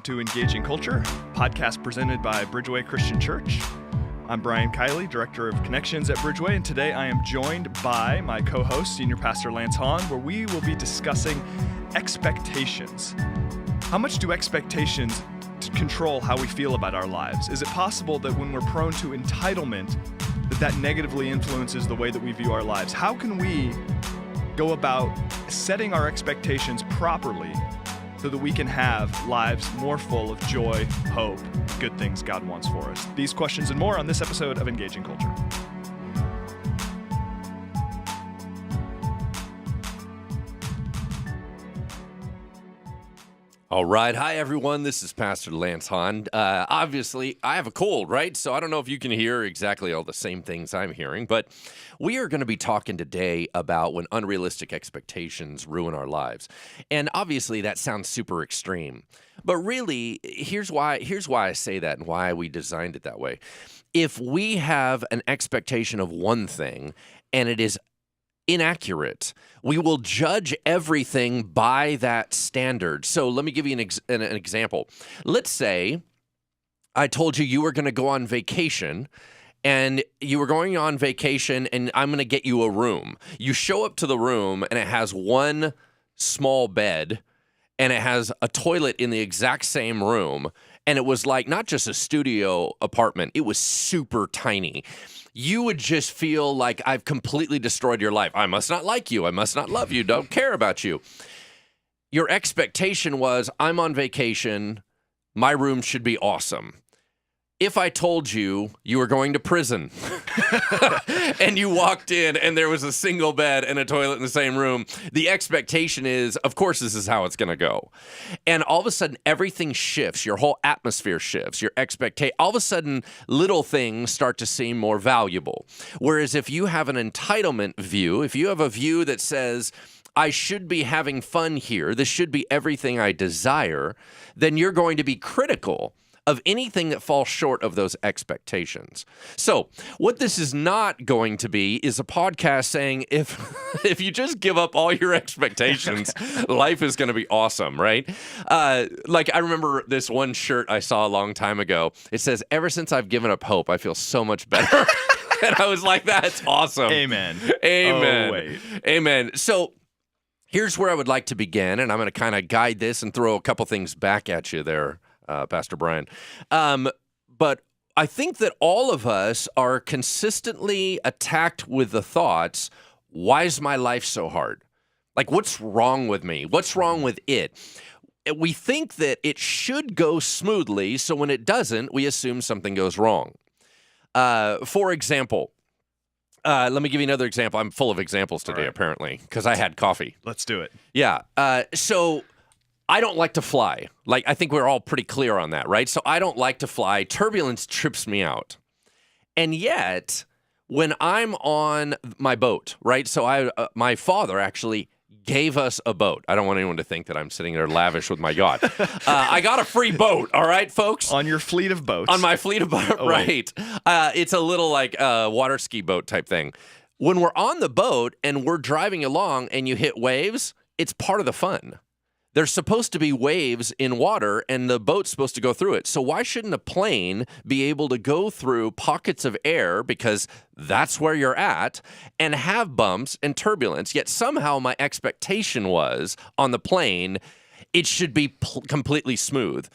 welcome to Engaging Culture, podcast presented by Bridgeway Christian Church. I'm Brian Kiley, Director of Connections at Bridgeway, and today I am joined by my co-host, Senior Pastor Lance Hahn, where we will be discussing expectations. How much do expectations control how we feel about our lives? Is it possible that when we're prone to entitlement, that negatively influences the way that we view our lives? How can we go about setting our expectations properly so that we can have lives more full of joy, hope, good things God wants for us? These questions and more on this episode of Engaging Culture. All right. Hi, everyone. This is Pastor Lance Hahn. Obviously, I have a cold, right? So I don't know if you can hear exactly all the same things I'm hearing, but we are going to be talking today about when unrealistic expectations ruin our lives. And obviously, that sounds super extreme. But really, here's why I say that and why we designed it that way. If we have an expectation of one thing and it is inaccurate, we will judge everything by that standard. So let me give you an example. Let's say I told you were going to go on vacation, and you were going on vacation, and I'm going to get you a room. You show up to the room, and it has one small bed, and it has a toilet in the exact same room, and it was like not just a studio apartment, it was super tiny. You would just feel like I've completely destroyed your life. I must not like you. I must not love you. Don't care about you. Your expectation was, I'm on vacation. My room should be awesome. If I told you were going to prison and you walked in and there was a single bed and a toilet in the same room, the expectation is, of course, this is how it's going to go. And all of a sudden, everything shifts. Your whole atmosphere shifts. Your expectation. All of a sudden, little things start to seem more valuable. Whereas if you have an entitlement view, if you have a view that says, I should be having fun here, this should be everything I desire, then you're going to be critical of anything that falls short of those expectations. So what this is not going to be is a podcast saying if you just give up all your expectations, life is going to be awesome, right? Like I remember this one shirt I saw a long time ago. It says, ever since I've given up hope, I feel so much better. And I was like, that's awesome. Amen. Amen. Oh, wait. Amen. So here's where I would like to begin, and I'm going to kind of guide this and throw a couple things back at you there, Pastor Brian. But I think that all of us are consistently attacked with the thoughts, why is my life so hard? Like, what's wrong with me? What's wrong with it? We think that it should go smoothly, so when it doesn't, we assume something goes wrong. For example, let me give you another example. I'm full of examples today, apparently, because I had coffee. Let's do it. Yeah. So I don't like to fly. Like, I think we're all pretty clear on that, right? So I don't like to fly. Turbulence trips me out. And yet, when I'm on my boat, right? So my father actually gave us a boat. I don't want anyone to think that I'm sitting there lavish with my God. I got a free boat, all right, folks? On your fleet of boats. On my fleet of boats, right. It's a little like water ski boat type thing. When we're on the boat and we're driving along and you hit waves, it's part of the fun. There's supposed to be waves in water, and the boat's supposed to go through it. So why shouldn't a plane be able to go through pockets of air, because that's where you're at, and have bumps and turbulence? Yet somehow my expectation was, on the plane, it should be completely smooth.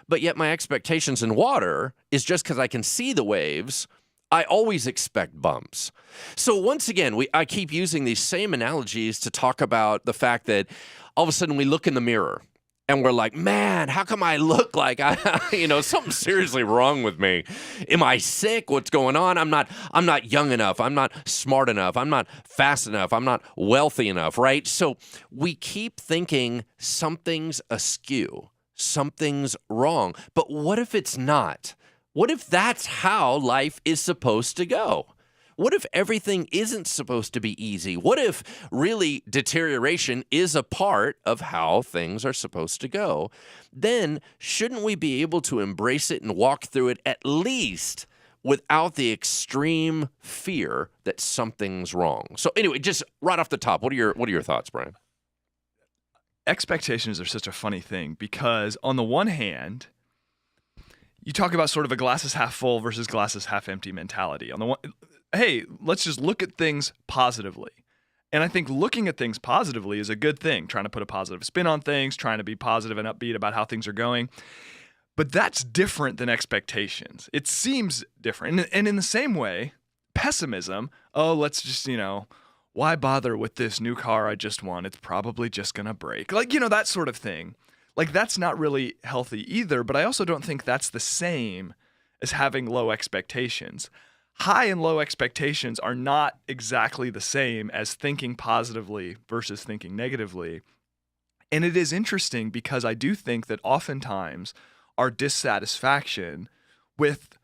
But yet my expectations in water is just because I can see the waves, I always expect bumps. So once again, I keep using these same analogies to talk about the fact that all of a sudden we look in the mirror and we're like, man, how come I look like something's seriously wrong with me? Am I sick? What's going on? I'm not young enough. I'm not smart enough. I'm not fast enough. I'm not wealthy enough, right? So we keep thinking something's askew, something's wrong. But what if it's not? What if that's how life is supposed to go? What if everything isn't supposed to be easy? What if really deterioration is a part of how things are supposed to go? Then shouldn't we be able to embrace it and walk through it at least without the extreme fear that something's wrong? So anyway, just right off the top, what are your thoughts, Brian? expectations are such a funny thing because on the one hand, you talk about sort of a glasses half full versus glasses half empty mentality. On the one, hey, let's just look at things positively. And I think looking at things positively is a good thing, trying to put a positive spin on things, trying to be positive and upbeat about how things are going. But that's different than expectations. It seems different. And in the same way, pessimism, let's just, why bother with this new car I just won? It's probably just going to break. Like, that sort of thing. Like, that's not really healthy either, but I also don't think that's the same as having low expectations. High and low expectations are not exactly the same as thinking positively versus thinking negatively. And it is interesting because I do think that oftentimes our dissatisfaction with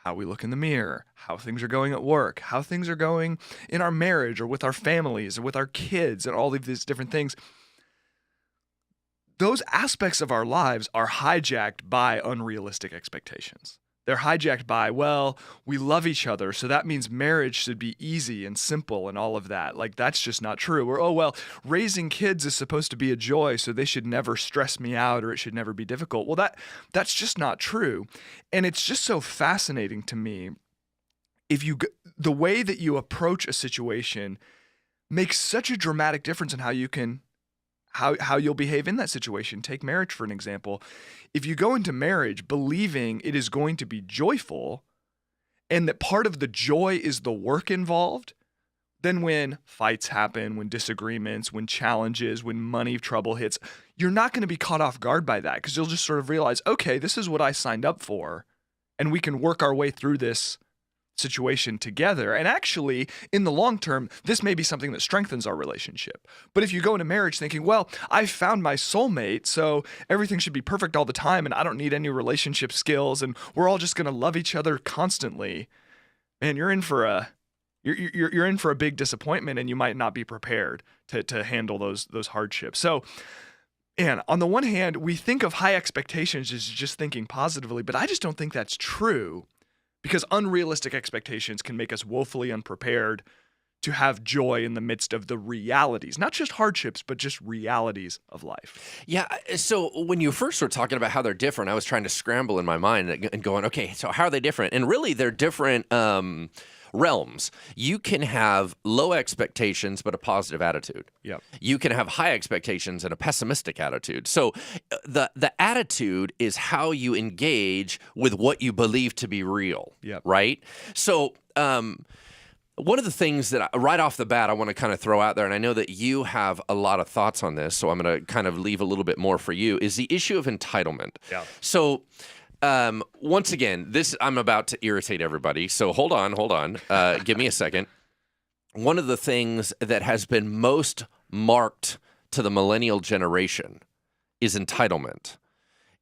how we look in the mirror, how things are going at work, how things are going in our marriage or with our families or with our kids and all of these different things, those aspects of our lives are hijacked by unrealistic expectations. They're hijacked by, we love each other, so that means marriage should be easy and simple and all of that. Like, that's just not true. Or, raising kids is supposed to be a joy, so they should never stress me out or it should never be difficult. Well, that's just not true. And it's just so fascinating to me. The way that you approach a situation makes such a dramatic difference in how you'll behave in that situation. Take marriage for an example. If you go into marriage believing it is going to be joyful and that part of the joy is the work involved, then when fights happen, when disagreements, when challenges, when money trouble hits, you're not going to be caught off guard by that because you'll just sort of realize, okay, this is what I signed up for and we can work our way through this situation together. And actually, in the long term, this may be something that strengthens our relationship. But if you go into marriage thinking, I found my soulmate, so everything should be perfect all the time and I don't need any relationship skills and we're all just going to love each other constantly, man, you're in for a big disappointment and you might not be prepared to handle those hardships. So, and on the one hand, we think of high expectations as just thinking positively, but I just don't think that's true. Because unrealistic expectations can make us woefully unprepared to have joy in the midst of the realities, not just hardships, but just realities of life. Yeah. So when you first were talking about how they're different, I was trying to scramble in my mind and going, okay, so how are they different? And really, they're different realms. You can have low expectations, but a positive attitude. Yep. You can have high expectations and a pessimistic attitude. So the attitude is how you engage with what you believe to be real. Yep. Right? So one of the things that right off the bat I want to kind of throw out there, and I know that you have a lot of thoughts on this, so I'm going to kind of leave a little bit more for you, is the issue of entitlement. Yeah. So once again, I'm about to irritate everybody, so hold on. Give me a second. One of the things that has been most marked to the millennial generation is entitlement.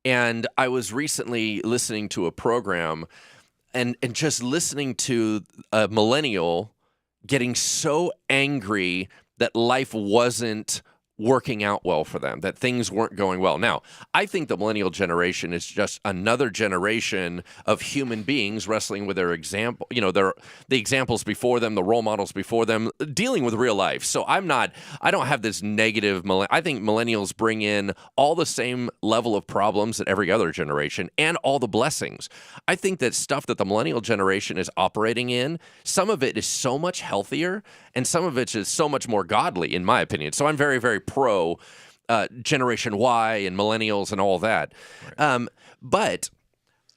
And I was recently listening to a program and just listening to a millennial getting so angry that life wasn't working out well for them, that things weren't going well. Now, I think the millennial generation is just another generation of human beings wrestling with their example, the examples before them, the role models before them, dealing with real life. So I don't have this negative, I think millennials bring in all the same level of problems that every other generation and all the blessings. I think that stuff that the millennial generation is operating in, some of it is so much healthier and some of it is so much more godly, in my opinion. So I'm very, very pro Generation Y and millennials and all that. Right. But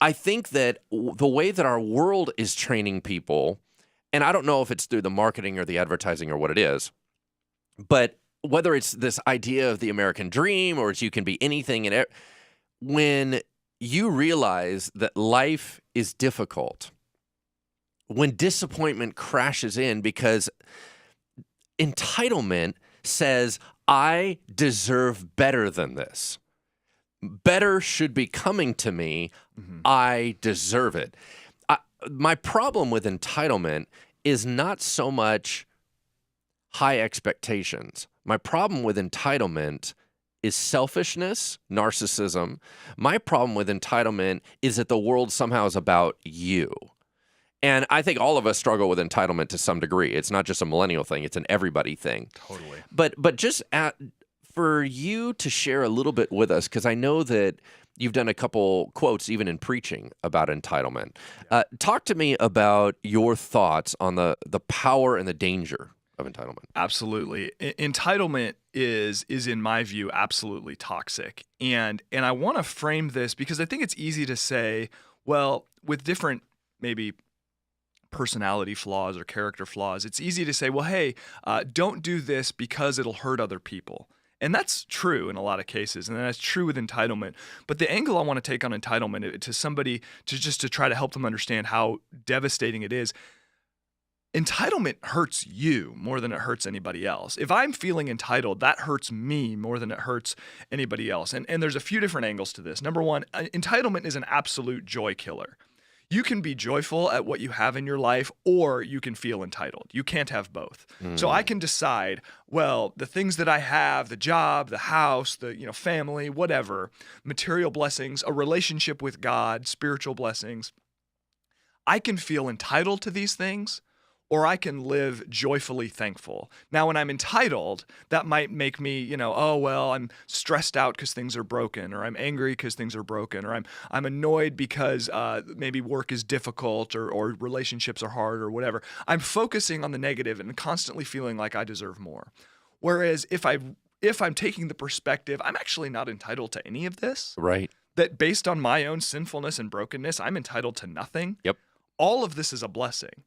I think that the way that our world is training people, and I don't know if it's through the marketing or the advertising or what it is, but whether it's this idea of the American dream or it's you can be anything, and when you realize that life is difficult, when disappointment crashes in because entitlement says, I deserve better than this. Better should be coming to me. Mm-hmm. I deserve it. My problem with entitlement is not so much high expectations. My problem with entitlement is selfishness, narcissism. My problem with entitlement is that the world somehow is about you. And I think all of us struggle with entitlement to some degree. It's not just a millennial thing; it's an everybody thing. Totally. But just for you to share a little bit with us, because I know that you've done a couple quotes even in preaching about entitlement. Talk to me about your thoughts on the power and the danger of entitlement. Absolutely. Entitlement is in my view absolutely toxic. And I want to frame this because I think it's easy to say, well, with different maybe personality flaws or character flaws, it's easy to say, well, hey, don't do this because it'll hurt other people. And that's true in a lot of cases, and that's true with entitlement. But the angle I want to take on entitlement to somebody to try to help them understand how devastating it is, entitlement hurts you more than it hurts anybody else. If I'm feeling entitled, that hurts me more than it hurts anybody else. And there's a few different angles to this. Number one, entitlement is an absolute joy killer. You can be joyful at what you have in your life, or you can feel entitled. You can't have both. So I can decide, well, the things that I have, the job, the house, the family, whatever, material blessings, a relationship with God, spiritual blessings, I can feel entitled to these things, or I can live joyfully thankful. Now, when I'm entitled, that might make me, oh, well, I'm stressed out because things are broken, or I'm angry because things are broken, or I'm annoyed because maybe work is difficult or relationships are hard or whatever. I'm focusing on the negative and constantly feeling like I deserve more. Whereas if I'm taking the perspective, I'm actually not entitled to any of this. Right. That based on my own sinfulness and brokenness, I'm entitled to nothing. Yep. All of this is a blessing.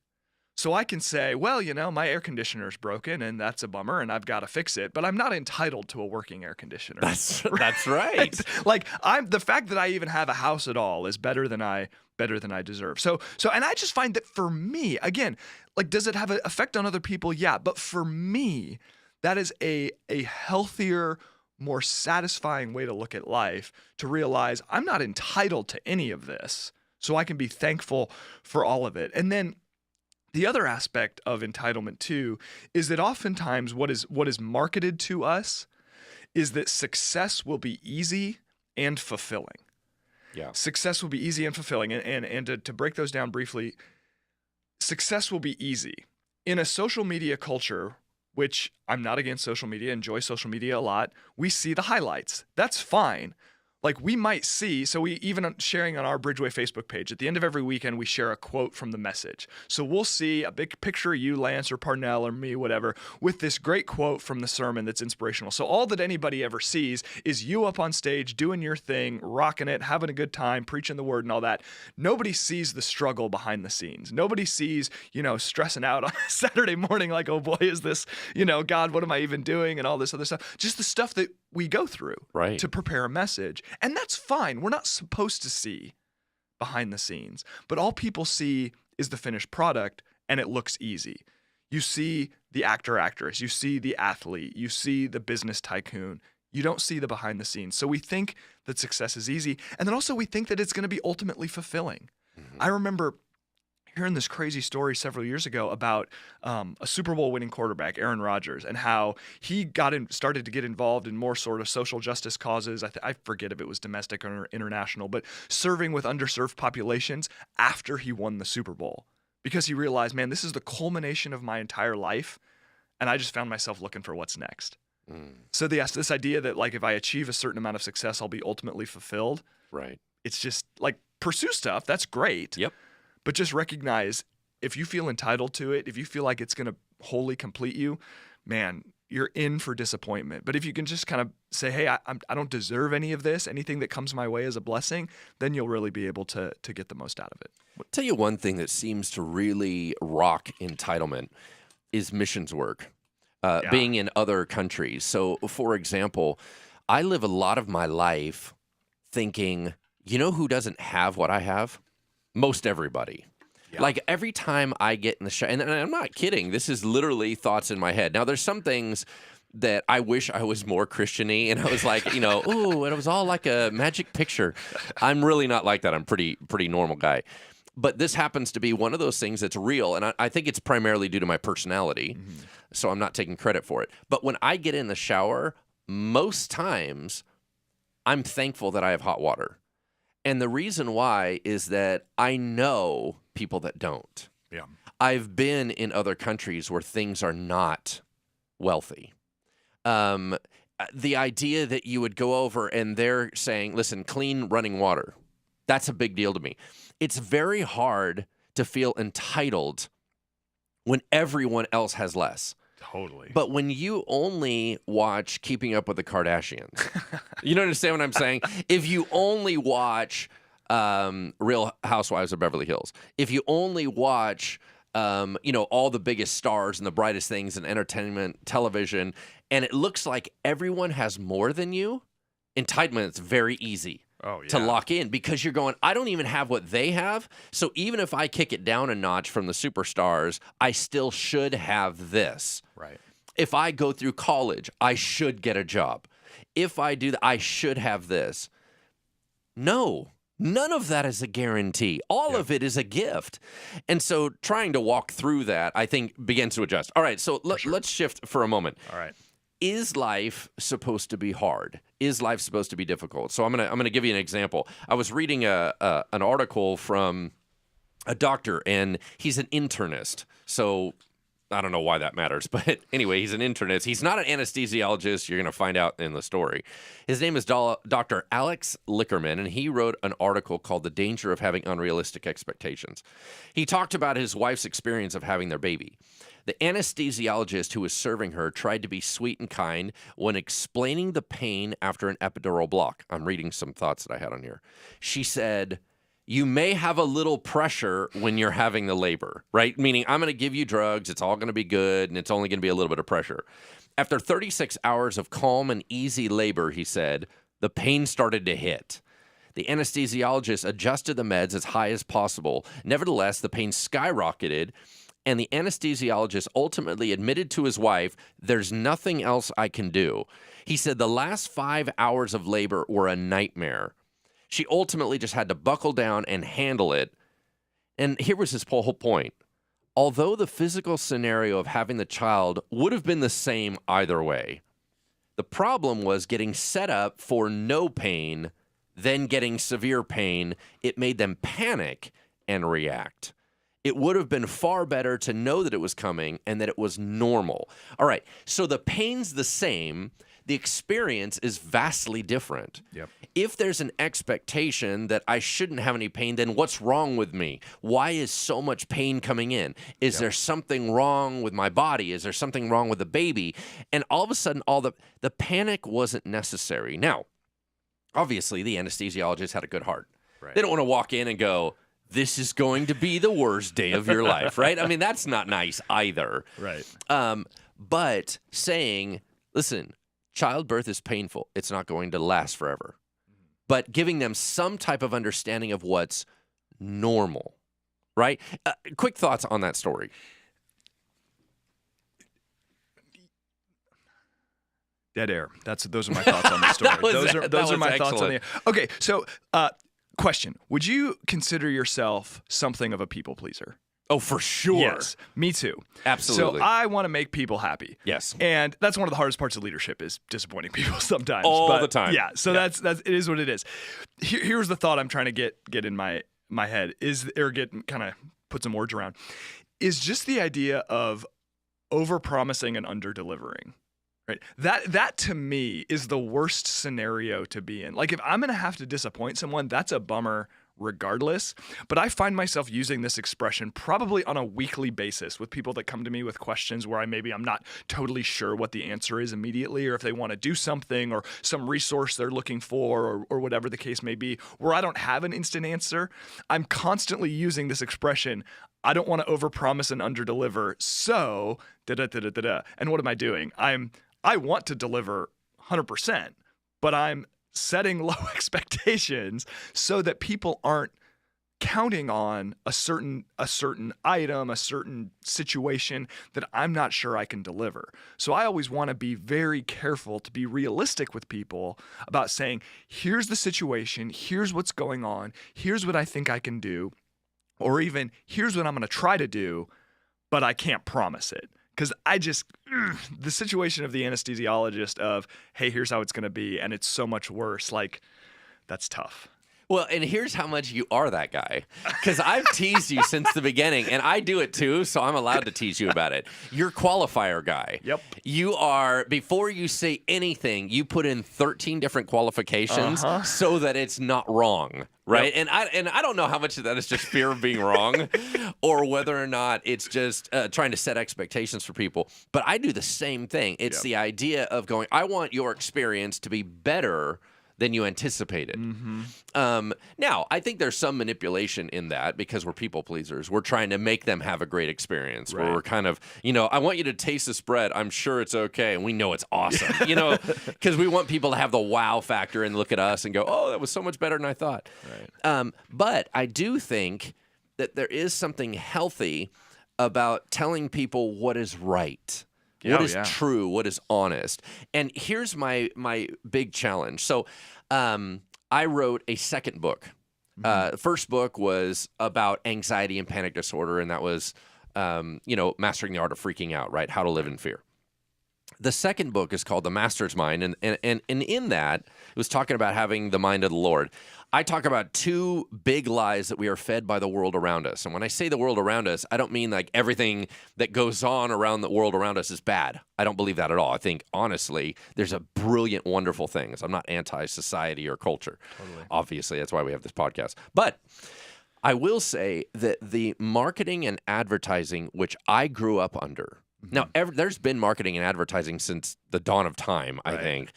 So I can say, well, my air conditioner's broken and that's a bummer and I've got to fix it, but I'm not entitled to a working air conditioner. That's right. Like the fact that I even have a house at all is better than I deserve. So and I just find that for me, again, like, does it have an effect on other people? Yeah, but for me, that is a healthier, more satisfying way to look at life, to realize I'm not entitled to any of this, so I can be thankful for all of it. And then the other aspect of entitlement too is that oftentimes what is marketed to us is that success will be easy and fulfilling. Yeah. Success will be easy and fulfilling. And to break those down briefly, success will be easy. In a social media culture, which I'm not against social media, enjoy social media a lot, we see the highlights. That's fine. Like, we might see, so we even sharing on our Bridgeway Facebook page, at the end of every weekend, we share a quote from the message. So we'll see a big picture of you, Lance or Parnell or me, whatever, with this great quote from the sermon that's inspirational. So all that anybody ever sees is you up on stage doing your thing, rocking it, having a good time, preaching the word and all that. Nobody sees the struggle behind the scenes. Nobody sees, stressing out on a Saturday morning like, oh boy, is this, God, what am I even doing? And all this other stuff. Just the stuff that we go through to prepare a message. And that's fine. We're not supposed to see behind the scenes. But all people see is the finished product, and it looks easy. You see the actor, actress. You see the athlete. You see the business tycoon. You don't see the behind the scenes. So we think that success is easy. And then also we think that it's going to be ultimately fulfilling. Mm-hmm. I remember hearing this crazy story several years ago about a Super Bowl winning quarterback, Aaron Rodgers, and how he started to get involved in more sort of social justice causes. I forget if it was domestic or international, but serving with underserved populations after he won the Super Bowl, because he realized, man, this is the culmination of my entire life, and I just found myself looking for what's next. So this idea that, like, if I achieve a certain amount of success, I'll be ultimately fulfilled. Right. It's just like, pursue stuff. That's great. Yep. But just recognize, if you feel entitled to it, if you feel like it's going to wholly complete you, man, you're in for disappointment. But if you can just kind of say, hey, I don't deserve any of this, anything that comes my way is a blessing, then you'll really be able to get the most out of it. I'll tell you one thing that seems to really rock entitlement is missions work, being in other countries. So, for example, I live a lot of my life thinking, who doesn't have what I have? Most everybody. Yeah. Like, every time I get in the shower, and I'm not kidding, this is literally thoughts in my head. Now, there's some things that I wish I was more Christian-y, and I was like, ooh, and it was all like a magic picture. I'm really not like that. I'm pretty normal guy. But this happens to be one of those things that's real, and I think it's primarily due to my personality, so I'm not taking credit for it. But when I get in the shower, most times I'm thankful that I have hot water. And the reason why is that I know people that don't. Yeah. I've been in other countries where things are not wealthy. the idea that you would go over and they're saying, listen, clean running water, that's a big deal to me. It's very hard to feel entitled when everyone else has less. Totally. But when you only watch Keeping Up with the Kardashians, you don't understand what I'm saying? If you only watch Real Housewives of Beverly Hills, if you only watch all the biggest stars and the brightest things in entertainment television, and it looks like everyone has more than you, entitlement is very easy to lock in because you're going, I don't even have what they have. So even if I kick it down a notch from the superstars, I still should have this. Right. If I go through college, I should get a job. If I do that, I should have this. No. None of that is a guarantee. All of it is a gift. And so trying to walk through that, I think, begins to adjust. All right, so let's shift for a moment. All right. Is life supposed to be hard? Is life supposed to be difficult? So I'm gonna give you an example. I was reading an article from a doctor, and he's an internist. So I don't know why that matters, but anyway, he's an internist. He's not an anesthesiologist. You're going to find out in the story. His name is Dr. Alex Lickerman, and he wrote an article called The Danger of Having Unrealistic Expectations. He talked about his wife's experience of having their baby. The anesthesiologist who was serving her tried to be sweet and kind when explaining the pain after an epidural block. I'm reading some thoughts that I had on here. She said, you may have a little pressure when you're having the labor, right? Meaning I'm going to give you drugs, it's all going to be good, and it's only going to be a little bit of pressure. After 36 hours of calm and easy labor, he said, the pain started to hit. The anesthesiologist adjusted the meds as high as possible. Nevertheless, the pain skyrocketed, and the anesthesiologist ultimately admitted to his wife, there's nothing else I can do. He said the last 5 hours of labor were a nightmare. She ultimately just had to buckle down and handle it. And here was his whole point. Although the physical scenario of having the child would have been the same either way, the problem was getting set up for no pain, then getting severe pain. It made them panic and react. It would have been far better to know that it was coming and that it was normal. All right, so the pain's the same. The experience is vastly different. Yep. If there's an expectation that I shouldn't have any pain, then what's wrong with me? Why is so much pain coming in? Is there something wrong with my body? Is there something wrong with the baby? And all of a sudden, all the panic wasn't necessary. Now, obviously, the anesthesiologist had a good heart. Right. They don't want to walk in and go, this is going to be the worst day of your life, right? I mean, that's not nice either. Right. But saying, listen, childbirth is painful. It's not going to last forever. But giving them some type of understanding of what's normal, right? Quick thoughts on that story. Dead air. Those are my thoughts on the story. Those are my thoughts on the. Okay, so question: would you consider yourself something of a people pleaser? Oh, for sure. Yes, me too. Absolutely. So I want to make people happy. Yes. And that's one of the hardest parts of leadership is disappointing people sometimes. All the time. Yeah. So that's it is what it is. Here's the thought I'm trying to get in my head kind of put some words around is just the idea of overpromising and underdelivering. Right. That to me is the worst scenario to be in. Like if I'm going to have to disappoint someone, that's a bummer regardless. But I find myself using this expression probably on a weekly basis with people that come to me with questions where I'm not totally sure what the answer is immediately, or if they want to do something or some resource they're looking for or whatever the case may be, where I don't have an instant answer. I'm constantly using this expression. I don't want to overpromise and underdeliver. So da-da-da-da-da-da. And what am I doing? I want to deliver 100%, but I'm setting low expectations so that people aren't counting on a certain item, a certain situation that I'm not sure I can deliver. So I always want to be very careful to be realistic with people about saying, here's the situation, here's what's going on, here's what I think I can do, or even here's what I'm going to try to do, but I can't promise it. Because the situation of the anesthesiologist of, hey, here's how it's going to be, and it's so much worse, like, that's tough. Well, and here's how much you are that guy. Because I've teased you since the beginning, and I do it too, so I'm allowed to tease you about it. You're qualifier guy. Yep. You are, before you say anything, you put in 13 different qualifications so that it's not wrong. Right. Yep. And I don't know how much of that is just fear of being wrong or whether or not it's just trying to set expectations for people. But I do the same thing. It's the idea of going, I want your experience to be better than you anticipated. Now, I think there's some manipulation in that because we're people pleasers. We're trying to make them have a great experience. Where we're kind of, I want you to taste this bread. I'm sure it's okay. And we know it's awesome, because we want people to have the wow factor and look at us and go, oh, that was so much better than I thought. Right. But I do think that there is something healthy about telling people what is right. What is true? What is honest? And here's my big challenge. So I wrote a second book. The first book was about anxiety and panic disorder, and that was, mastering the art of freaking out, right? How to live in fear. The second book is called The Master's Mind, and in that, it was talking about having the mind of the Lord. I talk about two big lies that we are fed by the world around us. And when I say the world around us, I don't mean like everything that goes on around the world around us is bad. I don't believe that at all. I think, honestly, there's a brilliant, wonderful things. I'm not anti-society or culture. Totally. Obviously, that's why we have this podcast. But I will say that the marketing and advertising, which I grew up under, now, there's been marketing and advertising since the dawn of time, I think.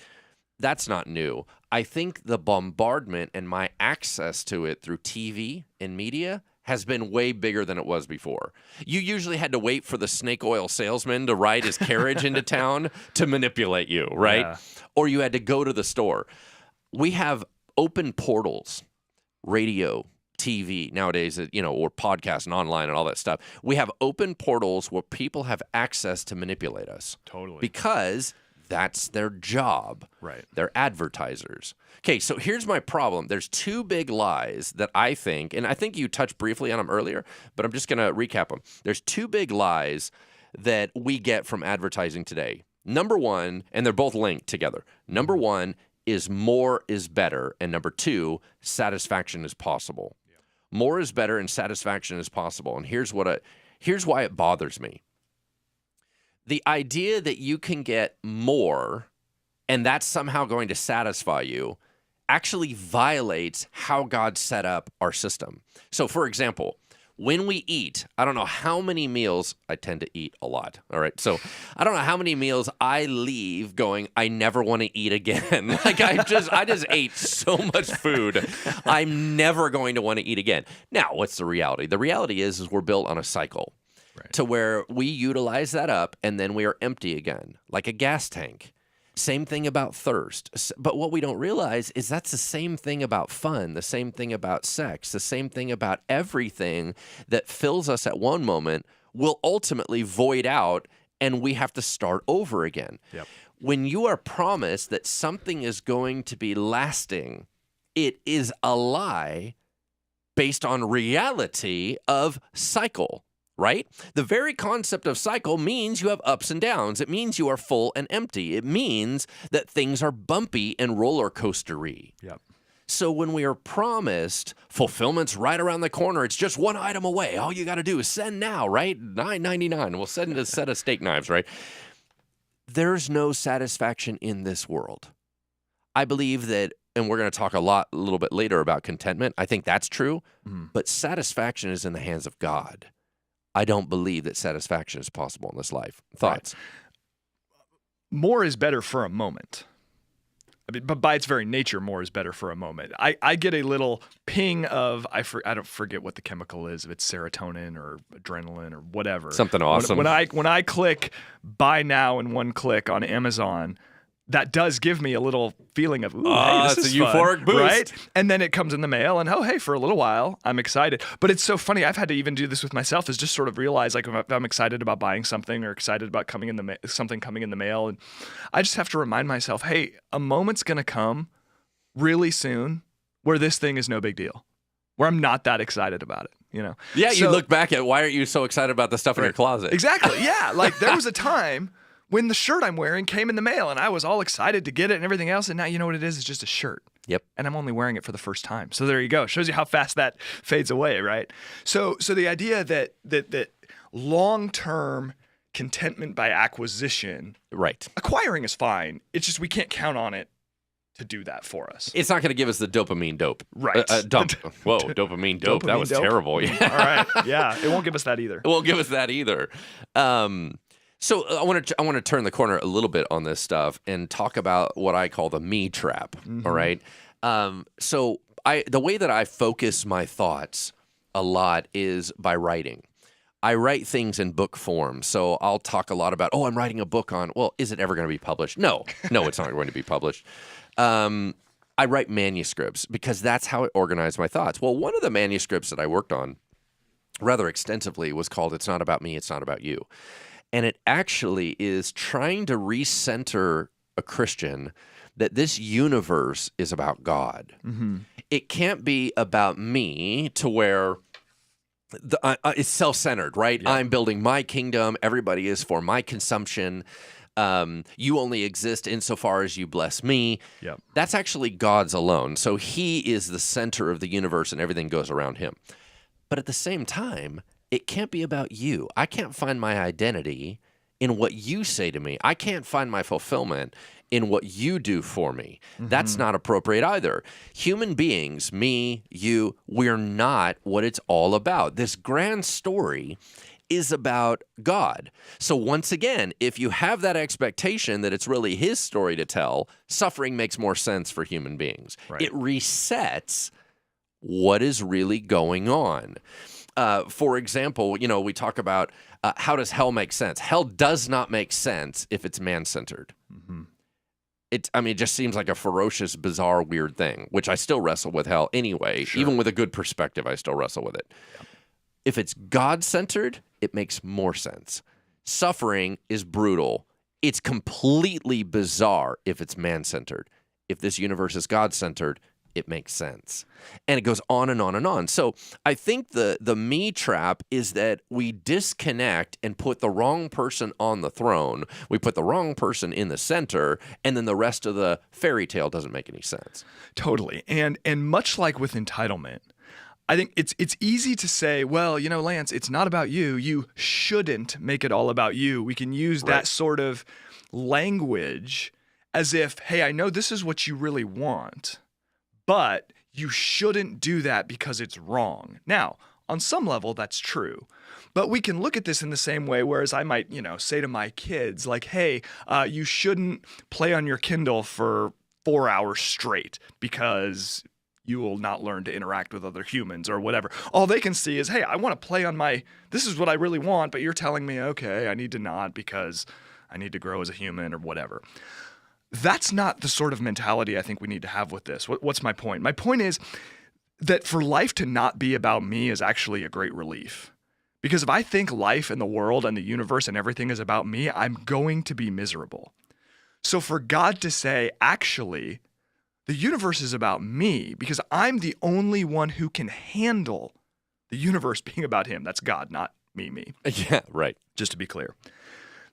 That's not new. I think the bombardment and my access to it through TV and media has been way bigger than it was before. You usually had to wait for the snake oil salesman to ride his carriage into town to manipulate you, right? Yeah. Or you had to go to the store. We have open portals, radio, TV nowadays, or podcast and online and all that stuff. We have open portals where people have access to manipulate us. Totally. Because that's their job. Right. They're advertisers. Okay, so here's my problem. There's two big lies that I think, and I think you touched briefly on them earlier, but I'm just going to recap them. There's two big lies that we get from advertising today. Number one, and they're both linked together. Number one is more is better, and number two, satisfaction is possible. More is better and satisfaction is possible. And here's why it bothers me. The idea that you can get more and that's somehow going to satisfy you actually violates how God set up our system. So, for example, when we eat, I don't know how many meals, I tend to eat a lot, all right? So I don't know how many meals I leave going, I never want to eat again. Like I just ate so much food, I'm never going to want to eat again. Now, what's the reality? The reality is we're built on a cycle to where we utilize that up and then we are empty again, like a gas tank. Same thing about thirst. But what we don't realize is that's the same thing about fun, the same thing about sex, the same thing about everything that fills us at one moment will ultimately void out and we have to start over again. Yep. When you are promised that something is going to be lasting, it is a lie based on reality of cycle. Right? The very concept of cycle means you have ups and downs. It means you are full and empty. It means that things are bumpy and roller coastery. Yep. So when we are promised fulfillment's right around the corner, it's just one item away. All you got to do is send now, right? $9.99. We'll send a set of steak knives, right? There's no satisfaction in this world. I believe that, and we're going to talk a little bit later about contentment. I think that's true, but satisfaction is in the hands of God. I don't believe that satisfaction is possible in this life. Thoughts? Right. More is better for a moment. I mean, but by its very nature, more is better for a moment. I get a little ping of, I don't forget what the chemical is, if it's serotonin or adrenaline or whatever. Something awesome. When I click buy now in one click on Amazon, that does give me a little feeling of, ooh, hey, this is a euphoric boost. Right? And then it comes in the mail, and hey, for a little while, I'm excited. But it's so funny. I've had to even do this with myself, is just sort of realize, like, if I'm excited about buying something or excited about something coming in the mail, and I just have to remind myself, hey, a moment's going to come really soon where this thing is no big deal, where I'm not that excited about it. Yeah, so, you look back at, why aren't you so excited about the stuff in your closet? Exactly. Yeah. Like, there was a time when the shirt I'm wearing came in the mail and I was all excited to get it and everything else. And now you know what it is? It's just a shirt. Yep. And I'm only wearing it for the first time. So there you go. Shows you how fast that fades away, right? So the idea that long-term contentment by acquisition, Right. acquiring is fine. It's just we can't count on it to do that for us. It's not going to give us the dopamine dope. Right. Dump. Whoa, dopamine dope. That was dope? terrible. Yeah. All right. Yeah. It won't give us that either. It won't give us that either. So I want to turn the corner a little bit on this stuff and talk about what I call the me trap. All right. So the way that I focus my thoughts a lot is by writing. I write things in book form. So I'll talk a lot about, I'm writing a book on, well, is it ever going to be published? No, it's not going to be published. I write manuscripts because that's how I organize my thoughts. Well, one of the manuscripts that I worked on rather extensively was called It's Not About Me, It's Not About You. And it actually is trying to recenter a Christian that this universe is about God. Mm-hmm. It can't be about me to where it's self-centered, right? Yeah. I'm building my kingdom. Everybody is for my consumption. You only exist insofar as you bless me. Yep. That's actually God's alone. So he is the center of the universe and everything goes around him. But at the same time, it can't be about you. I can't find my identity in what you say to me. I can't find my fulfillment in what you do for me. Mm-hmm. That's not appropriate either. Human beings, me, you, we're not what it's all about. This grand story is about God. So once again, if you have that expectation that it's really his story to tell, suffering makes more sense for human beings. Right. It resets what is really going on. For example, we talk about how does hell make sense? Hell does not make sense if it's man-centered. Mm-hmm. It just seems like a ferocious, bizarre, weird thing, which I still wrestle with hell anyway. Sure. Even with a good perspective, I still wrestle with it. Yeah. If it's God-centered, it makes more sense. Suffering is brutal. It's completely bizarre if it's man-centered. If this universe is God-centered, it makes sense. And it goes on and on and on. So I think the me trap is that we disconnect and put the wrong person on the throne. We put the wrong person in the center, and then the rest of the fairy tale doesn't make any sense. Totally. And much like with entitlement, I think it's easy to say, well, Lance, it's not about you. You shouldn't make it all about you. We can use that sort of language as if, hey, I know this is what you really want, but you shouldn't do that because it's wrong. Now, on some level, that's true. But we can look at this in the same way, whereas I might, say to my kids, like, hey, you shouldn't play on your Kindle for 4 hours straight because you will not learn to interact with other humans or whatever. All they can see is, hey, I want to play on this is what I really want, but you're telling me, okay, I need to not because I need to grow as a human or whatever. That's not the sort of mentality I think we need to have with this. What's my point? My point is that for life to not be about me is actually a great relief. Because if I think life and the world and the universe and everything is about me, I'm going to be miserable. So for God to say, actually, the universe is about me because I'm the only one who can handle the universe being about him. That's God, not me. Yeah, right. Just to be clear.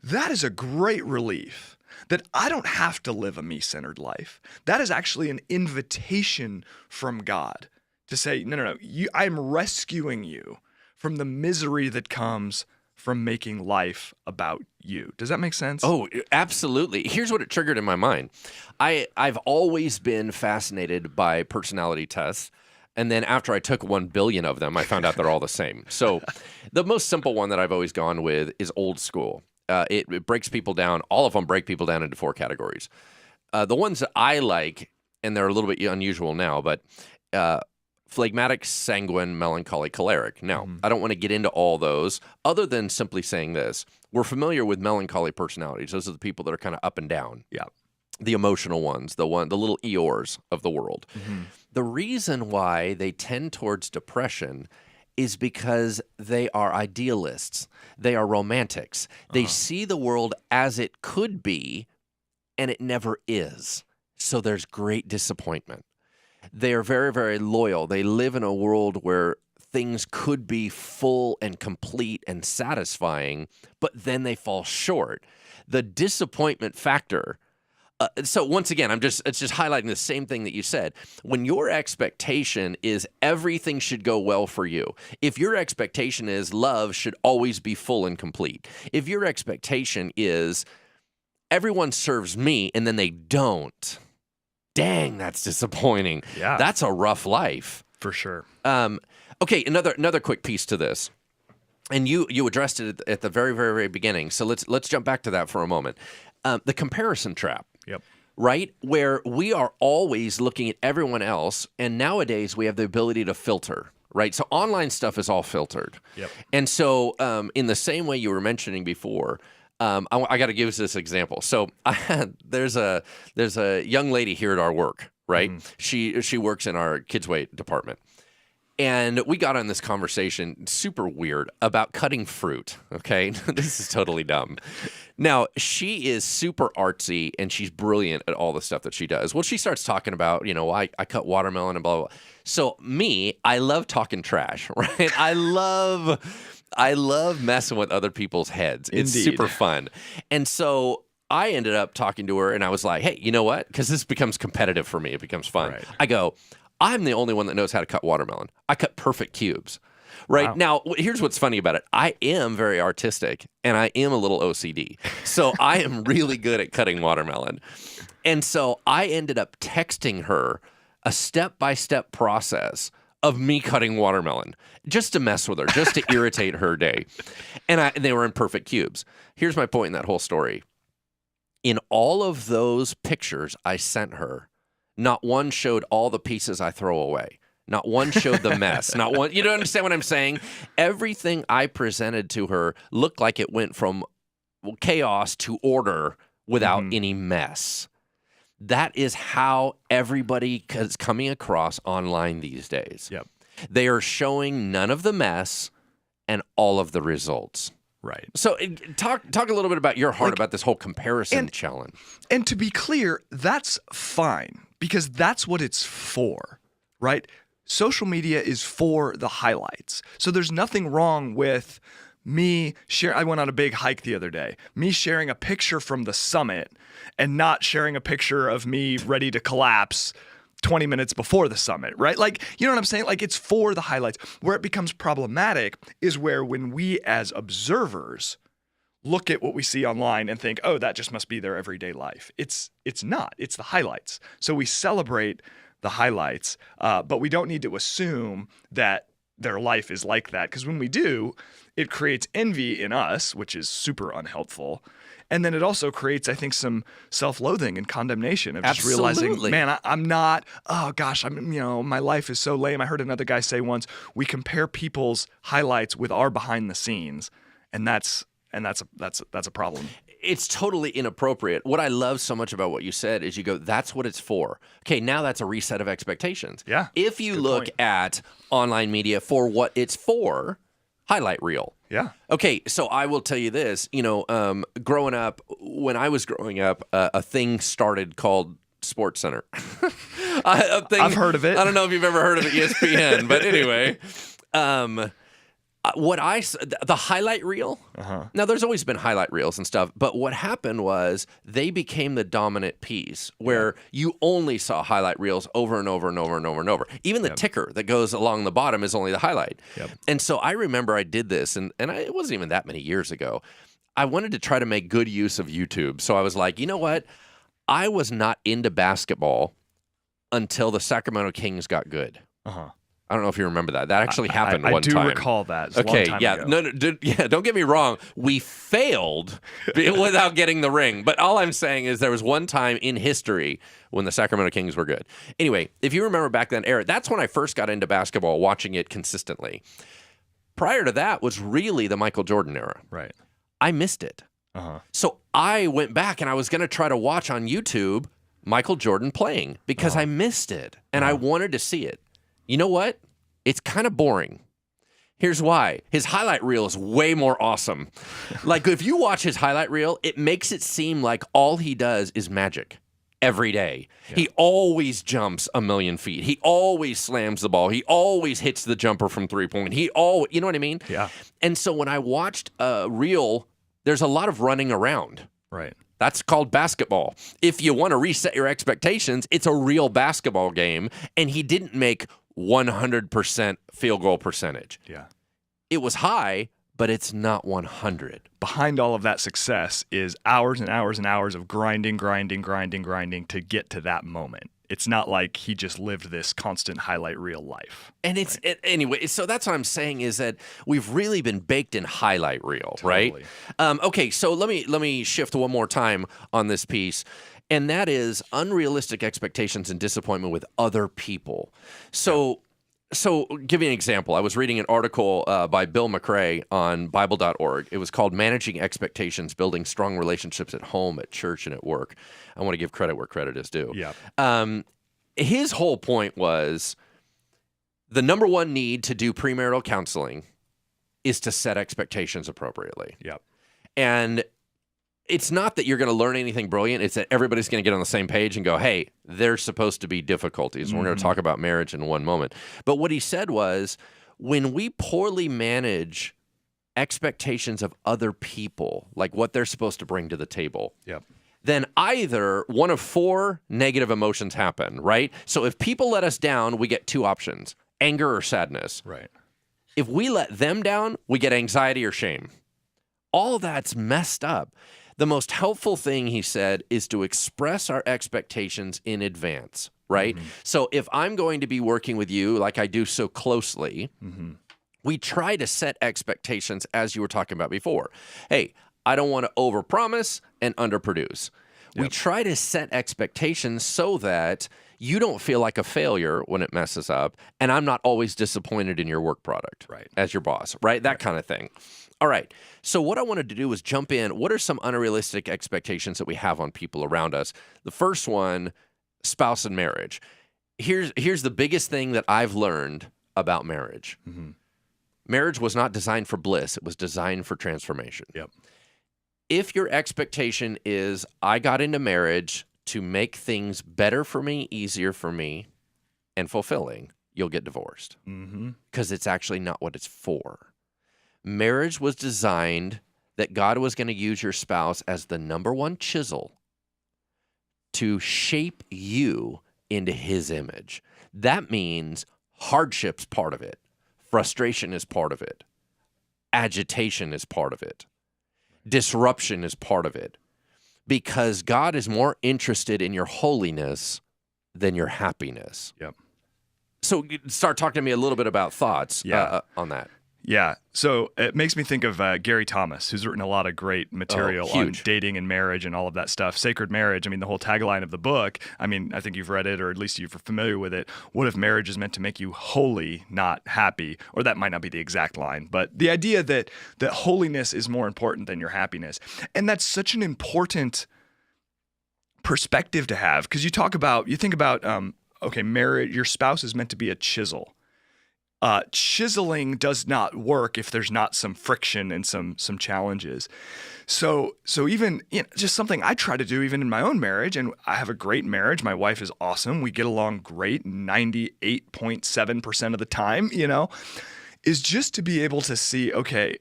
That is a great relief. That I don't have to live a me-centered life. That is actually an invitation from God to say, no, I'm rescuing you from the misery that comes from making life about you. Does that make sense? Oh, absolutely. Here's what it triggered in my mind. I've always been fascinated by personality tests. And then after I took 1 billion of them, I found out they're all the same. So the most simple one that I've always gone with is old school. It breaks people down. All of them break people down into 4 categories. The ones that I like, and they're a little bit unusual now, but phlegmatic, sanguine, melancholy, choleric. Now, I don't want to get into all those other than simply saying this. We're familiar with melancholy personalities. Those are the people that are kind of up and down. Yeah. The emotional ones, the little Eeyores of the world. Mm-hmm. The reason why they tend towards depression is because they are idealists. They are romantics. They see the world as it could be, and it never is. So there's great disappointment. They are very, very loyal. They live in a world where things could be full and complete and satisfying, but then they fall short. The disappointment factor. So once again, it's just highlighting the same thing that you said. When your expectation is everything should go well for you, if your expectation is love should always be full and complete, if your expectation is everyone serves me and then they don't, dang, that's disappointing. Yeah. That's a rough life. For sure. Okay, another quick piece to this. And you addressed it at the very, very, very beginning. So let's jump back to that for a moment. The comparison trap. Yep. Right? Where we are always looking at everyone else, and nowadays we have the ability to filter, right? So online stuff is all filtered. Yep. And so in the same way you were mentioning before, I got to give us this example. So there's a young lady here at our work, right? Mm-hmm. She works in our kids' weight department. And we got on this conversation, super weird, about cutting fruit, okay? This is totally dumb. Now, she is super artsy, and she's brilliant at all the stuff that she does. Well, she starts talking about, I cut watermelon and blah, blah, blah. So me, I love talking trash, right? I love messing with other people's heads. It's Indeed. super fun. And so I ended up talking to her, and I was like, hey, you know what? Because this becomes competitive for me. It becomes fun. Right. I go, I'm the only one that knows how to cut watermelon. I cut perfect cubes. Right? Wow. Now, here's what's funny about it. I am very artistic, and I am a little OCD. So I am really good at cutting watermelon. And so I ended up texting her a step-by-step process of me cutting watermelon just to mess with her, just to irritate her day. And they were in perfect cubes. Here's my point in that whole story. In all of those pictures I sent her, not one showed all the pieces I throw away. Not one showed the mess. Not one. You don't understand what I'm saying? Everything I presented to her looked like it went from chaos to order without any mess. That is how everybody is coming across online these days. Yep. They are showing none of the mess and all of the results. Right. So talk a little bit about your heart about this whole comparison challenge. And to be clear, that's fine because that's what it's for, right? Social media is for the highlights. So there's nothing wrong with me I went on a big hike the other day. Me sharing a picture from the summit and not sharing a picture of me ready to collapse 20 minutes before the summit, right? Like, you know what I'm saying? Like, it's for the highlights. Where it becomes problematic is where when we as observers look at what we see online and think, oh, that just must be their everyday life. It's not. It's the highlights. So we celebrate the highlights, but we don't need to assume that their life is like that. Because when we do, it creates envy in us, which is super unhelpful. And then it also creates, I think, some self-loathing and condemnation of just realizing, man, I'm not, oh gosh, my life is so lame. I heard another guy say once, we compare people's highlights with our behind the scenes. And that's a problem. It's totally inappropriate. What I love so much about what you said is you go, that's what it's for. Okay, now that's a reset of expectations. Yeah. If you look at online media for what it's for, highlight reel. Yeah. Okay, so I will tell you this. Growing up, when I was growing up, a thing started called Sports Center. I've heard of it. I don't know if you've ever heard of it, ESPN, but anyway. The highlight reel, now there's always been highlight reels and stuff, but what happened was they became the dominant piece where you only saw highlight reels over and over and over and over and over. Even the ticker that goes along the bottom is only the highlight. Yep. And so I remember I did this, and it wasn't even that many years ago. I wanted to try to make good use of YouTube. So I was like, you know what? I was not into basketball until the Sacramento Kings got good. I don't know if you remember that. That actually happened one time. I do recall that. It's a long time ago. No, don't get me wrong. We failed without getting the ring. But all I'm saying is there was one time in history when the Sacramento Kings were good. Anyway, if you remember back then, Eric, that's when I first got into basketball, watching it consistently. Prior to that was really the Michael Jordan era. Right. I missed it. So I went back and I was going to try to watch on YouTube Michael Jordan playing because I missed it and I wanted to see it. You know what? It's kind of boring. Here's why. His highlight reel is way more awesome. Like, if you watch his highlight reel, it makes it seem like all he does is magic. every day. Yeah. He always jumps 1,000,000 feet. He always slams the ball. He always hits the jumper from 3-point. You know what I mean? Yeah. And so when I watched Reel, there's a lot of running around. Right. That's called basketball. If you want to reset your expectations, it's a real basketball game. And he didn't make 100% field goal percentage. Yeah. It was high, but it's not 100. Behind all of that success is hours and hours and hours of grinding to get to that moment. It's not like he just lived this constant highlight reel life. And anyway, so that's what I'm saying is that we've really been baked in highlight reel, Totally. right? Okay, so let me shift one more time on this piece. And that is unrealistic expectations and disappointment with other people. So give you an example. I was reading an article by Bill McRae on Bible.org. It was called Managing Expectations, Building Strong Relationships at Home, at Church, and at Work. I want to give credit where credit is due. Yeah. His whole point was the number one need to do premarital counseling is to set expectations appropriately. Yep. And it's not that you're going to learn anything brilliant. It's that everybody's going to get on the same page and go, hey, there's supposed to be difficulties. Mm-hmm. We're going to talk about marriage in one moment. But what he said was, when we poorly manage expectations of other people, like what they're supposed to bring to the table, yep, then either one of 4 negative emotions happen, right? So if people let us down, we get 2 options, anger or sadness. Right. If we let them down, we get anxiety or shame. All that's messed up. The most helpful thing, he said, is to express our expectations in advance, right? Mm-hmm. So if I'm going to be working with you like I do so closely, mm-hmm. we try to set expectations as you were talking about before. Hey, I don't want to overpromise and underproduce. Yep. We try to set expectations so that you don't feel like a failure when it messes up, and I'm not always disappointed in your work product as your boss, right? That kind of thing. All right. So what I wanted to do was jump in. What are some unrealistic expectations that we have on people around us? The first one, spouse and marriage. Here's the biggest thing that I've learned about marriage. Mm-hmm. Marriage was not designed for bliss. It was designed for transformation. Yep. If your expectation is, I got into marriage to make things better for me, easier for me, and fulfilling, you'll get divorced. Because it's actually not what it's for. Marriage was designed that God was going to use your spouse as the number one chisel to shape you into his image. That means hardship's part of it. Frustration is part of it. Agitation is part of it. Disruption is part of it. Because God is more interested in your holiness than your happiness. Yep. So start talking to me a little bit about thoughts on that. Yeah. So it makes me think of Gary Thomas, who's written a lot of great material on dating and marriage and all of that stuff. Sacred Marriage. I mean, the whole tagline of the book, I mean, I think you've read it, or at least you're familiar with it. What if marriage is meant to make you holy, not happy? Or that might not be the exact line, but the idea that holiness is more important than your happiness. And that's such an important perspective to have, because you think about, marriage, your spouse is meant to be a chisel. Chiseling does not work if there's not some friction and some challenges. So even just something I try to do even in my own marriage, and I have a great marriage. My wife is awesome. We get along great 98.7% of the time, is just to be able to see, okay,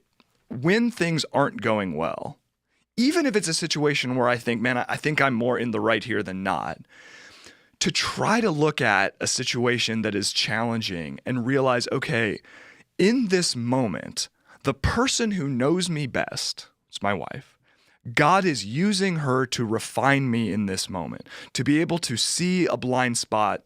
when things aren't going well, even if it's a situation where I think, man, I think I'm more in the right here than not, to try to look at a situation that is challenging and realize, okay, in this moment, the person who knows me best, it's my wife, God is using her to refine me in this moment, to be able to see a blind spot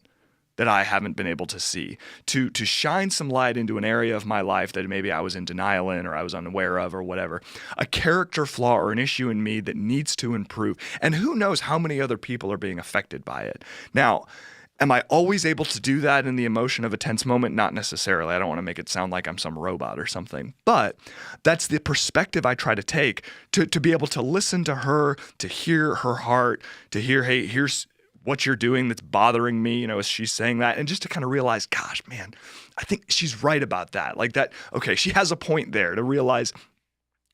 that I haven't been able to see, to shine some light into an area of my life that maybe I was in denial in, or I was unaware of, or whatever, a character flaw or an issue in me that needs to improve. And who knows how many other people are being affected by it. Now, am I always able to do that in the emotion of a tense moment? Not necessarily. I don't want to make it sound like I'm some robot or something. But that's the perspective I try to take, to be able to listen to her, to hear her heart, to hear, hey, here's what you're doing that's bothering me, as she's saying that, and just to kind of realize, gosh, man, I think she's right about that. Like that, okay, she has a point there, to realize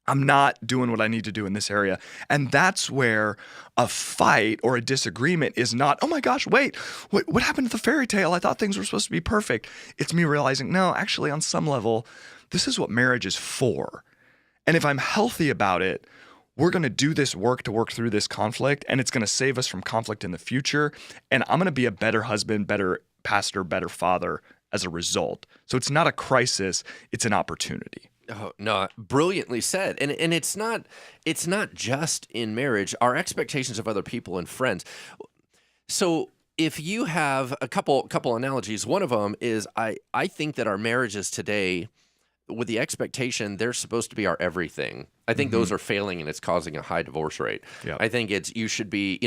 I'm not doing what I need to do in this area. And that's where a fight or a disagreement is not, oh my gosh, wait, what happened to the fairy tale? I thought things were supposed to be perfect. It's me realizing, no, actually on some level, this is what marriage is for. And if I'm healthy about it, we're going to do this work to work through this conflict, and it's going to save us from conflict in the future. And I'm going to be a better husband, better pastor, better father as a result. So it's not a crisis, it's an opportunity. Oh, no, brilliantly said. And it's not just in marriage, our expectations of other people and friends. So if you have a couple analogies, one of them is I think that our marriages today, with the expectation they're supposed to be our everything, I think those are failing, and it's causing a high divorce rate. Yep. I think you should be,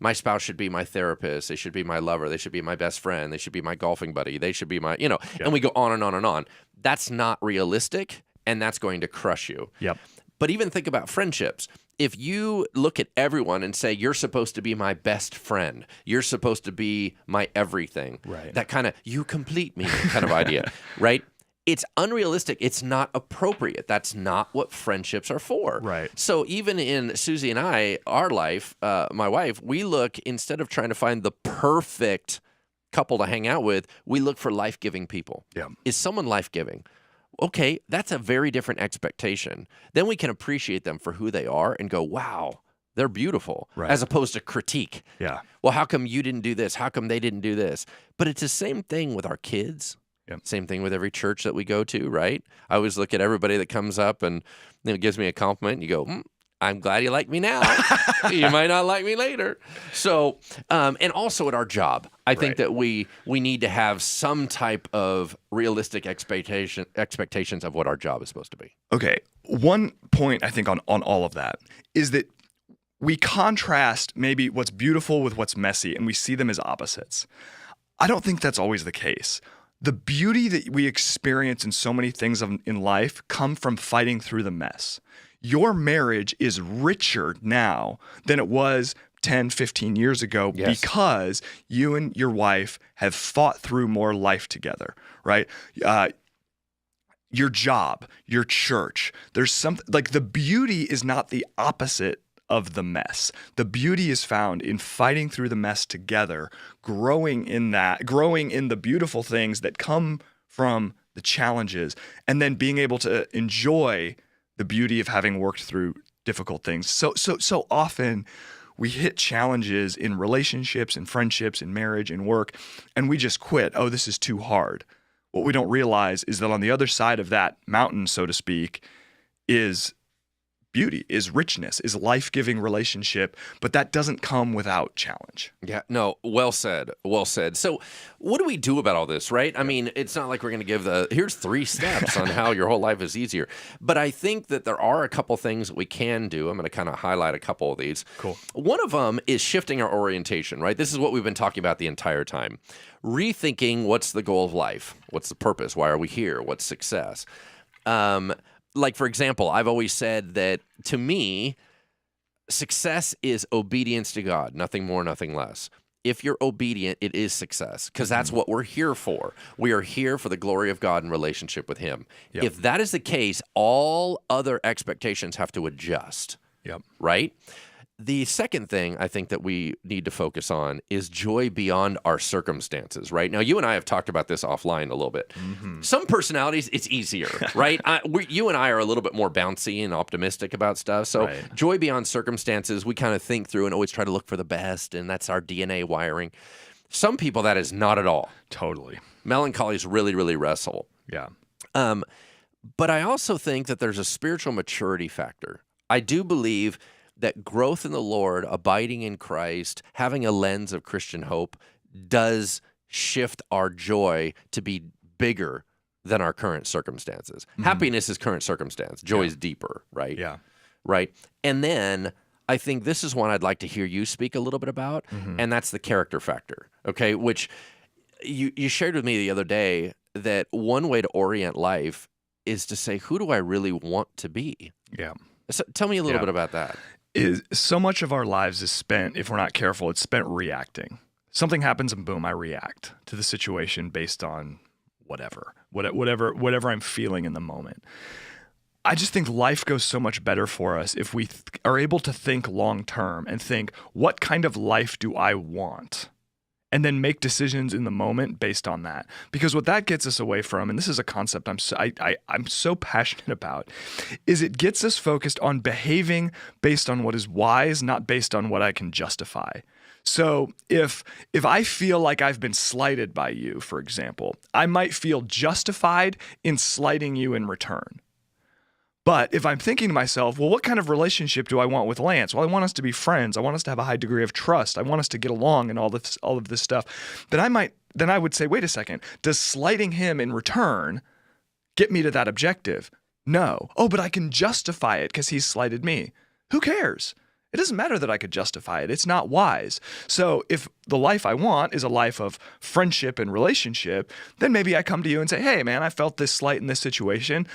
my spouse should be my therapist. They should be my lover. They should be my best friend. They should be my golfing buddy. They should be my, Yep. and we go on and on and on. That's not realistic, and that's going to crush you. Yep. But even think about friendships. If you look at everyone and say, you're supposed to be my best friend, you're supposed to be my everything, Right. that kind of, you complete me kind of idea, right? It's unrealistic. It's not appropriate. That's not what friendships are for. Right. So even in Susie and I, our life, my wife, we look, instead of trying to find the perfect couple to hang out with, we look for life-giving people. Yeah. Is someone life-giving? Okay, that's a very different expectation. Then we can appreciate them for who they are and go, wow, they're beautiful, Right. as opposed to critique. Yeah. Well, how come you didn't do this? How come they didn't do this? But it's the same thing with our kids. Yep. Same thing with every church that we go to, right? I always look at everybody that comes up and gives me a compliment, and you go, I'm glad you like me now. You might not like me later. So, and also at our job, I think that we need to have some type of realistic expectations of what our job is supposed to be. Okay. One point I think on all of that is that we contrast maybe what's beautiful with what's messy, and we see them as opposites. I don't think that's always the case. The beauty that we experience in so many things in life come from fighting through the mess. Your marriage is richer now than it was 10, 15 years ago because you and your wife have fought through more life together, right? Your job, your church, there's something like the beauty is not the opposite of the mess. The beauty is found in fighting through the mess together, growing in the beautiful things that come from the challenges, and then being able to enjoy the beauty of having worked through difficult things. So often we hit challenges in relationships, in friendships, in marriage, in work, and we just quit. Oh, this is too hard. What we don't realize is that on the other side of that mountain, so to speak, is beauty, is richness, is life-giving relationship, but that doesn't come without challenge. Yeah, no, well said, well said. So what do we do about all this, right? I mean, it's not like we're going to give here's 3 steps on how your whole life is easier. But I think that there are a couple things that we can do. I'm going to kind of highlight a couple of these. Cool. One One of them is shifting our orientation, right? This is what we've been talking about the entire time. Rethinking what's the goal of life? What's the purpose? Why are we here? What's success? Like, for example, I've always said that, to me, success is obedience to God, nothing more, nothing less. If you're obedient, it is success, because that's what we're here for. We are here for the glory of God in relationship with Him. Yep. If that is the case, all other expectations have to adjust, Yep. right? The second thing I think that we need to focus on is joy beyond our circumstances, right? Now, you and I have talked about this offline a little bit. Some personalities, it's easier, right? You and I are a little bit more bouncy and optimistic about stuff. So Right. joy beyond circumstances, we kind of think through and always try to look for the best, and that's our DNA wiring. Some people, that is not at all. Totally. Melancholies really, really wrestle. Yeah. But I also think that there's a spiritual maturity factor. I do believe that growth in the Lord, abiding in Christ, having a lens of Christian hope does shift our joy to be bigger than our current circumstances. Happiness is current circumstance. Joy is deeper, right? Yeah. Right. And then I think this is one I'd like to hear you speak a little bit about, and that's the character factor, okay? Which you shared with me the other day that one way to orient life is to say, who do I really want to be? Yeah. So tell me a little bit about that. Is so much of our lives is spent, if we're not careful, it's spent reacting. Something happens and boom, I react to the situation based on whatever I'm feeling in the moment. I just think life goes so much better for us if we are able to think long term and think, what kind of life do I want? And then make decisions in the moment based on that. Because what that gets us away from, and this is a concept I'm so passionate about, is it gets us focused on behaving based on what is wise, not based on what I can justify. So if I feel like I've been slighted by you, for example, I might feel justified in slighting you in return. But if I'm thinking to myself, well, what kind of relationship do I want with Lance? Well, I want us to be friends. I want us to have a high degree of trust. I want us to get along and all of this stuff. Then I would say, wait a second, does slighting him in return get me to that objective? No. Oh, but I can justify it because he's slighted me. Who cares? It doesn't matter that I could justify it. It's not wise. So if the life I want is a life of friendship and relationship, then maybe I come to you and say, hey, man, I felt this slight in this situation.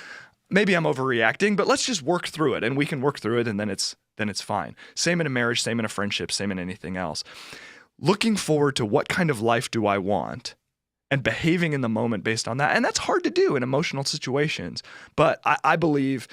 Maybe I'm overreacting, but let's just work through it, and we can work through it, and then it's fine. Same in a marriage, same in a friendship, same in anything else. Looking forward to what kind of life do I want and behaving in the moment based on that. And that's hard to do in emotional situations, but I believe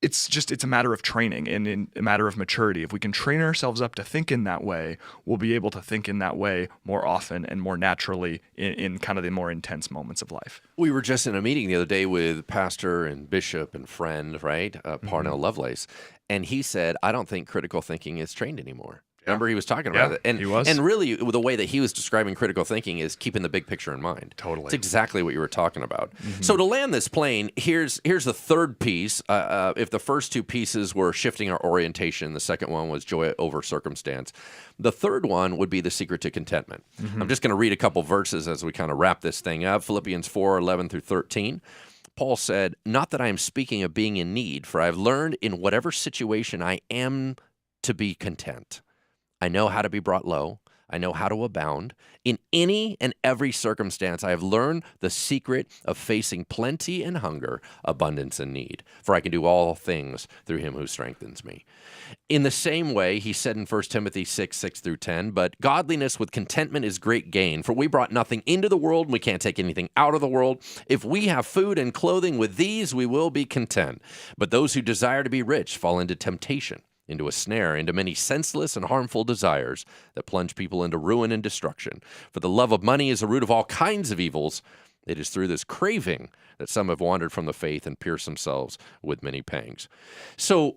it's a matter of training and in a matter of maturity. If we can train ourselves up to think in that way, we'll be able to think in that way more often and more naturally in kind of the more intense moments of life. We were just in a meeting the other day with pastor and bishop and friend, right? Parnell Lovelace. And he said, I don't think critical thinking is trained anymore. Remember, he was talking about it. And he was. And really, the way that he was describing critical thinking is keeping the big picture in mind. Totally. It's exactly what you were talking about. So to land this plane, here's the third piece. If the first two pieces were shifting our orientation, the second one was joy over circumstance. The third one would be the secret to contentment. I'm just going to read a couple verses as we kind of wrap this thing up. Philippians 4:11 through 13. Paul said, not that I am speaking of being in need, for I have learned in whatever situation I am to be content. I know how to be brought low. I know how to abound. In any and every circumstance, I have learned the secret of facing plenty and hunger, abundance and need. For I can do all things through him who strengthens me. In the same way, he said in 1 Timothy 6:6 through 10, but godliness with contentment is great gain. For we brought nothing into the world, and we can't take anything out of the world. If we have food and clothing, with these we will be content. But those who desire to be rich fall into temptation, into a snare, into many senseless and harmful desires that plunge people into ruin and destruction. For the love of money is the root of all kinds of evils. It is through this craving that some have wandered from the faith and pierced themselves with many pangs. So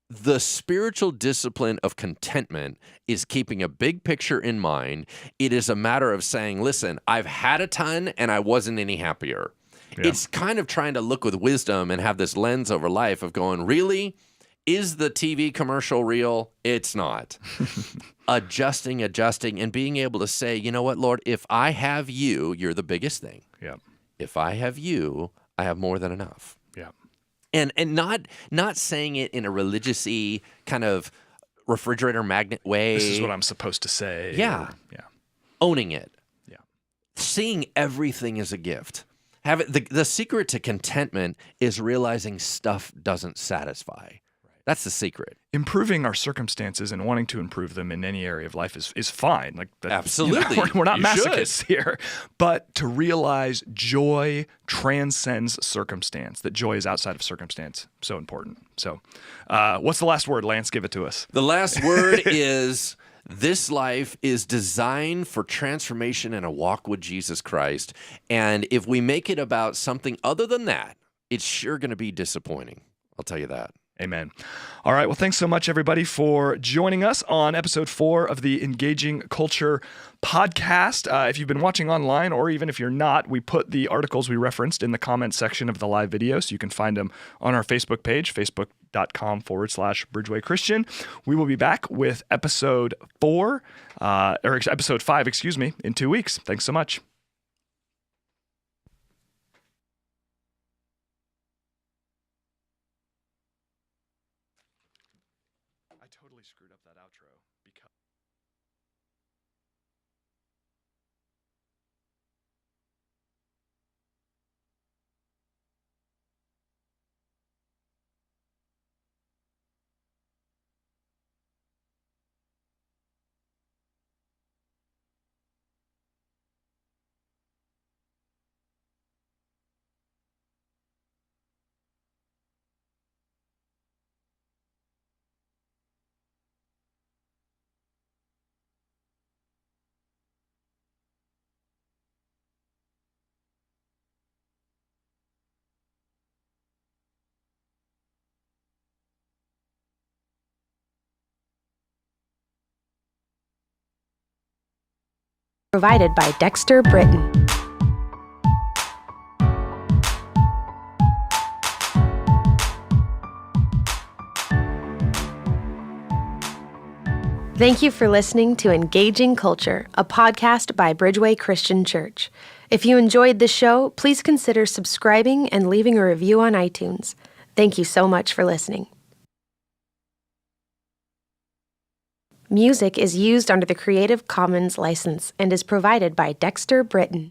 the spiritual discipline of contentment is keeping a big picture in mind. It is a matter of saying, listen, I've had a ton and I wasn't any happier. Yeah. It's kind of trying to look with wisdom and have this lens over life of going, really? Is the TV commercial real? It's not. Adjusting, and being able to say, you know what, Lord, if I have you, you're the biggest thing. Yeah. If I have you, I have more than enough. Yeah. And not saying it in a religious-y kind of refrigerator magnet way. This is what I'm supposed to say. Yeah. Yeah. Owning it. Yeah. Seeing everything as a gift. The secret to contentment is realizing stuff doesn't satisfy. That's the secret. Improving our circumstances and wanting to improve them in any area of life is fine. Like that, absolutely, we're not masochists here. But to realize joy transcends circumstance, that joy is outside of circumstance, so important. So, what's the last word, Lance? Give it to us. The last word is: this life is designed for transformation and a walk with Jesus Christ. And if we make it about something other than that, it's sure going to be disappointing. I'll tell you that. Amen. All right. Well, thanks so much, everybody, for joining us on episode 4 of the Engaging Culture podcast. If you've been watching online, or even if you're not, we put the articles we referenced in the comments section of the live video, so you can find them on our Facebook page, facebook.com/Bridgeway Christian. We will be back with episode 5, in 2 weeks. Thanks so much. Totally screwed up that outro because Provided by Dexter Britton. Thank you for listening to Engaging Culture, a podcast by Bridgeway Christian Church. If you enjoyed the show, please consider subscribing and leaving a review on iTunes. Thank you so much for listening. Music is used under the Creative Commons license and is provided by Dexter Britton.